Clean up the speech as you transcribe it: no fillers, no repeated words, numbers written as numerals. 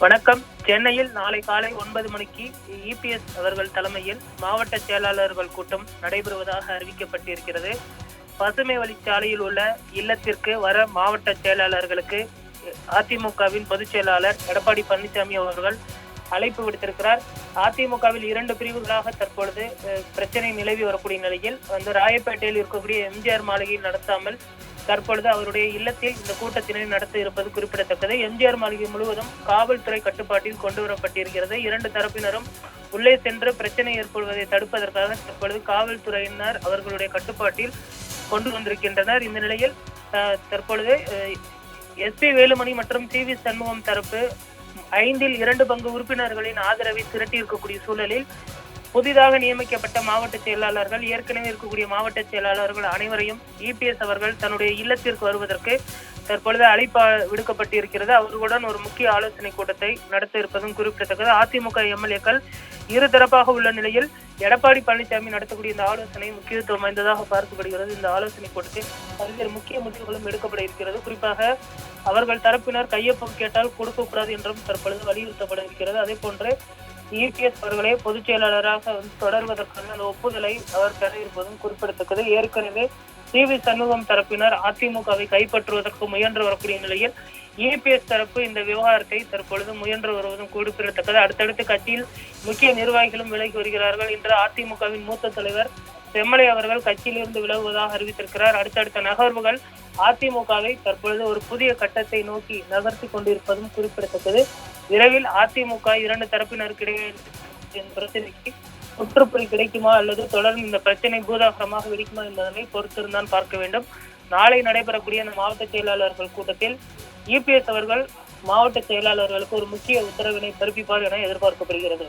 வணக்கம். சென்னையில் நாளை காலை 9 மணிக்கு இபிஎஸ் அவர்கள் தலைமையில் மாவட்ட செயலாளர்கள் கூட்டம் நடைபெறுவதாக அறிவிக்கப்பட்டிருக்கிறது. பசுமை வழிச்சாலையில் உள்ள இல்லத்திற்கு வர மாவட்ட செயலாளர்களுக்கு அதிமுகவின் பொதுச் செயலாளர் எடப்பாடி பழனிசாமி அவர்கள் அழைப்பு விடுத்திருக்கிறார். அதிமுகவில் 2 பிரிவுகளாக தற்பொழுது பிரச்சனை நிலவி வரக்கூடிய நிலையில் ராயப்பேட்டையில் இருக்கக்கூடிய எம்ஜிஆர் மாளிகையில் நடத்தாமல் தற்பொழுது அவருடைய இல்லத்தில் இந்த கூட்டத்தினை நடத்த இருப்பது குறிப்பிடத்தக்கது. எம்ஜிஆர் மாளிகை முழுவதும் காவல்துறை கட்டுப்பாட்டில் கொண்டு வரப்பட்டிருக்கிறது. 2 தரப்பினரும் உள்ளே சென்று பிரச்சனை ஏற்படுவதை தடுப்பதற்காக தற்பொழுது காவல்துறையினர் அவர்களுடைய கட்டுப்பாட்டில் கொண்டு வந்திருக்கின்றனர். இந்த நிலையில் தற்பொழுது எஸ்பி வேலுமணி மற்றும் சி வி சண்முகம் தரப்பு 5இல் 2 பங்கு உறுப்பினர்களின் ஆதரவை திரட்டி இருக்கக்கூடிய சூழலில் புதிதாக நியமிக்கப்பட்ட மாவட்ட செயலாளர்கள் ஏற்கனவே இருக்கக்கூடிய மாவட்ட செயலாளர்கள் அனைவரையும் இபிஎஸ் அவர்கள் தன்னுடைய இல்லத்திற்கு வருவதற்கு தற்பொழுது அழைப்பு விடுக்கப்பட்டிருக்கிறது. அவர்களுடன் ஒரு முக்கிய ஆலோசனை கூட்டத்தை நடத்த இருப்பதும் குறிப்பிடத்தக்கது. அதிமுக எம்எல்ஏக்கள் இருதரப்பாக உள்ள நிலையில் எடப்பாடி பழனிசாமி நடத்தக்கூடிய இந்த ஆலோசனை முக்கியத்துவம் வாய்ந்ததாக பார்க்கப்படுகிறது. இந்த ஆலோசனை கூட்டத்தில் பல்வேறு முக்கிய முடிவுகளும் எடுக்கப்பட இருக்கிறது. குறிப்பாக அவர்கள் தரப்பினர் கையொப்பம் கேட்டால் கொடுக்கக்கூடாது என்றும் தற்பொழுது வலியுறுத்தப்பட இருக்கிறது. அதே போன்று இபிஎஸ் அவர்களே பொதுச் செயலாளராக தொடர்வதற்கான அந்த ஒப்புதலை அவர் பெற இருப்பதும் குறிப்பிடத்தக்கது. ஏற்கனவே சி வி சண்முகம் தரப்பினர் அதிமுகவை கைப்பற்றுவதற்கு முயன்று வரக்கூடிய நிலையில் இபிஎஸ் தரப்பு இந்த விவகாரத்தை தற்பொழுது முயன்று வருவதும் குறிப்பிடத்தக்கது. அடுத்தடுத்து கட்சியில் முக்கிய நிர்வாகிகளும் விலகி வருகிறார்கள். இன்று அதிமுகவின் மூத்த தலைவர் செம்மலை அவர்கள் கட்சியிலிருந்து விலகுவதாக அறிவித்திருக்கிறார். அடுத்தடுத்த நகர்வுகள் அதிமுகவை தற்பொழுது ஒரு புதிய கட்டத்தை நோக்கி நகர்த்தி கொண்டிருப்பதும் குறிப்பிடத்தக்கது. விரைவில் அதிமுக 2 தரப்பினருக்கிடையே பிரச்சனைக்கு முற்றுப்புள்ளி கிடைக்குமா அல்லது தொடர்ந்து இந்த பிரச்சனை பூதாகரமாக வெடிக்குமா என்பதனை பொறுத்திருந்தான் பார்க்க வேண்டும். நாளை நடைபெறக்கூடிய அந்த மாவட்ட செயலாளர்கள் கூட்டத்தில் இபிஎஸ் அவர்கள் மாவட்ட செயலாளர்களுக்கு ஒரு முக்கிய உத்தரவினை பிறப்பிப்பார் என எதிர்பார்க்கப்படுகிறது.